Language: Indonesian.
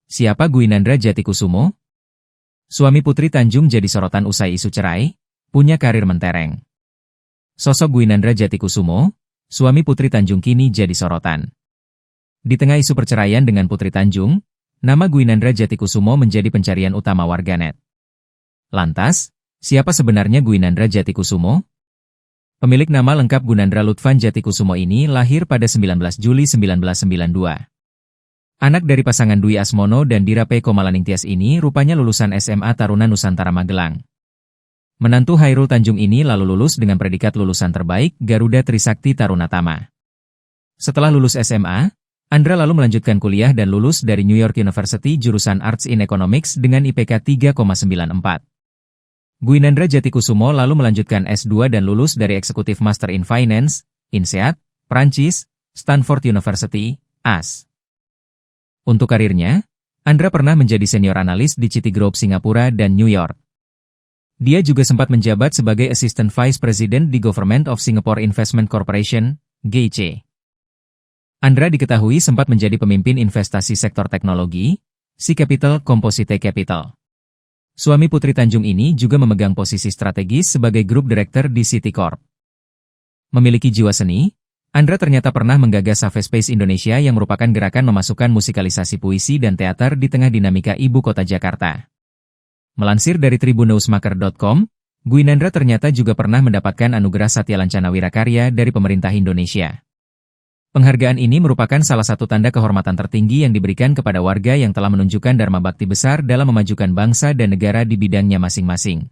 Siapa Gwinandra Jatikusumo? Suami Putri Tanjung jadi sorotan usai isu cerai, punya karir mentereng. Sosok Gwinandra Jatikusumo, suami Putri Tanjung kini jadi sorotan. Di tengah isu perceraian dengan Putri Tanjung, nama Gwinandra Jatikusumo menjadi pencarian utama warganet. Lantas, siapa sebenarnya Gwinandra Jatikusumo? Pemilik nama lengkap Gwinandra Lutfan Jatikusumo ini lahir pada 19 Juli 1992. Anak dari pasangan Dwi Asmono dan Dira P. Komalaningtyas ini rupanya lulusan SMA Taruna Nusantara Magelang. Menantu Hairul Tanjung ini lalu lulus dengan predikat lulusan terbaik Garuda Trisakti Tarunatama. Setelah lulus SMA, Andra lalu melanjutkan kuliah dan lulus dari New York University jurusan Arts in Economics dengan IPK 3,94. Gwinandra Jatikusumo lalu melanjutkan S2 dan lulus dari Executive Master in Finance, INSEAD, Prancis, Stanford University, AS. Untuk karirnya, Andra pernah menjadi senior analis di Citigroup Singapura dan New York. Dia juga sempat menjabat sebagai Assistant Vice President di Government of Singapore Investment Corporation, GIC. Andra diketahui sempat menjadi pemimpin investasi sektor teknologi, C Capital Composite Capital. Suami Putri Tanjung ini juga memegang posisi strategis sebagai Group Director di Citicorp. Memiliki jiwa seni, Andra ternyata pernah menggagas Safe Space Indonesia yang merupakan gerakan memasukkan musikalisasi puisi dan teater di tengah dinamika ibu kota Jakarta. Melansir dari tribunewsmaker.com, Gwinandra ternyata juga pernah mendapatkan anugerah Satya Lancana Wirakarya dari pemerintah Indonesia. Penghargaan ini merupakan salah satu tanda kehormatan tertinggi yang diberikan kepada warga yang telah menunjukkan dharma bakti besar dalam memajukan bangsa dan negara di bidangnya masing-masing.